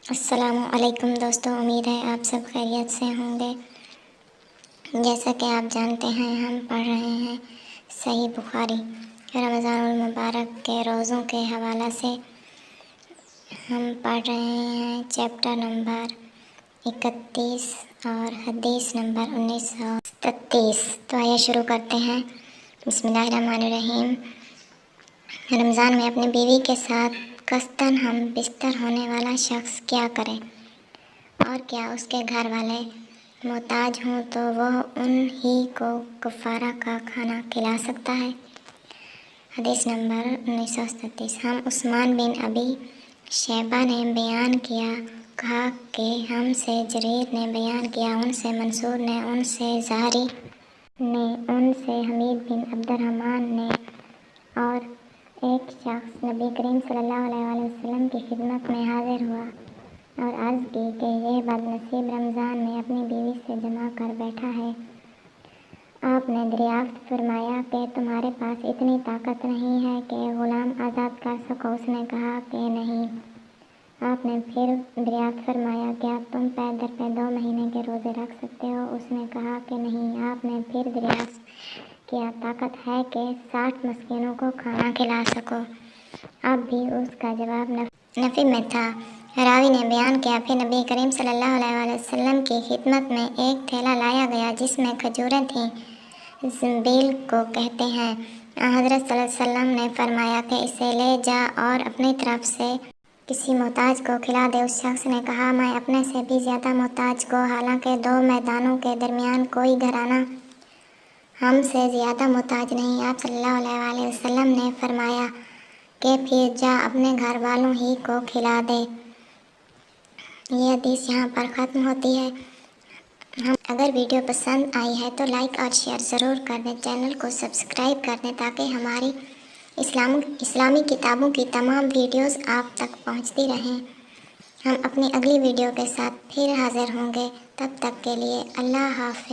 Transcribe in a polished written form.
السلام علیکم دوستوں، امید ہے آپ سب خیریت سے ہوں گے۔ جیسا کہ آپ جانتے ہیں، ہم پڑھ رہے ہیں صحیح بخاری۔ رمضان المبارک کے روزوں کے حوالہ سے ہم پڑھ رہے ہیں چیپٹر نمبر 31 اور حدیث نمبر 1933۔ تو آئیے شروع کرتے ہیں۔ بسم اللہ الرحمن الرحیم۔ رمضان میں اپنی بیوی کے ساتھ قصداً ہم بستر ہونے والا شخص کیا کرے، اور کیا اس کے گھر والے محتاج ہوں تو وہ ان ہی کو کفارہ کا کھانا کھلا سکتا ہے۔ حدیث نمبر 1937۔ ہم عثمان بن ابی شیبہ نے بیان کیا، کہا کہ ہم سے جریر نے بیان کیا، ان سے منصور نے، ان سے زہری نے، ان سے حمید بن عبد الرحمن نے، اور ایک شخص نبی کریم صلی اللہ علیہ وسلم کی خدمت میں حاضر ہوا اور عرض کی کہ یہ بد نصیب رمضان میں اپنی بیوی سے جمع کر بیٹھا ہے۔ آپ نے دریافت فرمایا کہ تمہارے پاس اتنی طاقت نہیں ہے کہ غلام آزاد کر سکو؟ اس نے کہا کہ نہیں۔ آپ نے پھر دریافت فرمایا، کیا تم پے در پے 2 مہینے کے روزے رکھ سکتے ہو؟ اس نے کہا کہ نہیں۔ آپ نے پھر دریافت کیا، طاقت ہے کہ 60 مسکینوں کو کھانا کھلا سکو؟ اب بھی اس کا جواب نفی میں تھا۔ راوی نے بیان کیا، پھر نبی کریم صلی اللہ علیہ وسلم کی خدمت میں ایک تھیلا لایا گیا جس میں کھجوریں تھیں، زنبیل کو کہتے ہیں۔ حضرت صلی اللہ علیہ وسلم نے فرمایا کہ اسے لے جا اور اپنی طرف سے کسی محتاج کو کھلا دے۔ اس شخص نے کہا، میں اپنے سے بھی زیادہ محتاج کو، حالانکہ 2 میدانوں کے درمیان کوئی گھرانہ ہم سے زیادہ محتاج نہیں۔ آپ صلی اللہ علیہ وسلم نے فرمایا کہ پھر جا اپنے گھر والوں ہی کو کھلا دے۔ یہ حدیث یہاں پر ختم ہوتی ہے۔ اگر ویڈیو پسند آئی ہے تو لائک اور شیئر ضرور کر دیں، چینل کو سبسکرائب کر دیں تاکہ ہماری اسلامی کتابوں کی تمام ویڈیوز آپ تک پہنچتی رہیں۔ ہم اپنی اگلی ویڈیو کے ساتھ پھر حاضر ہوں گے، تب تک کے لیے اللہ حافظ۔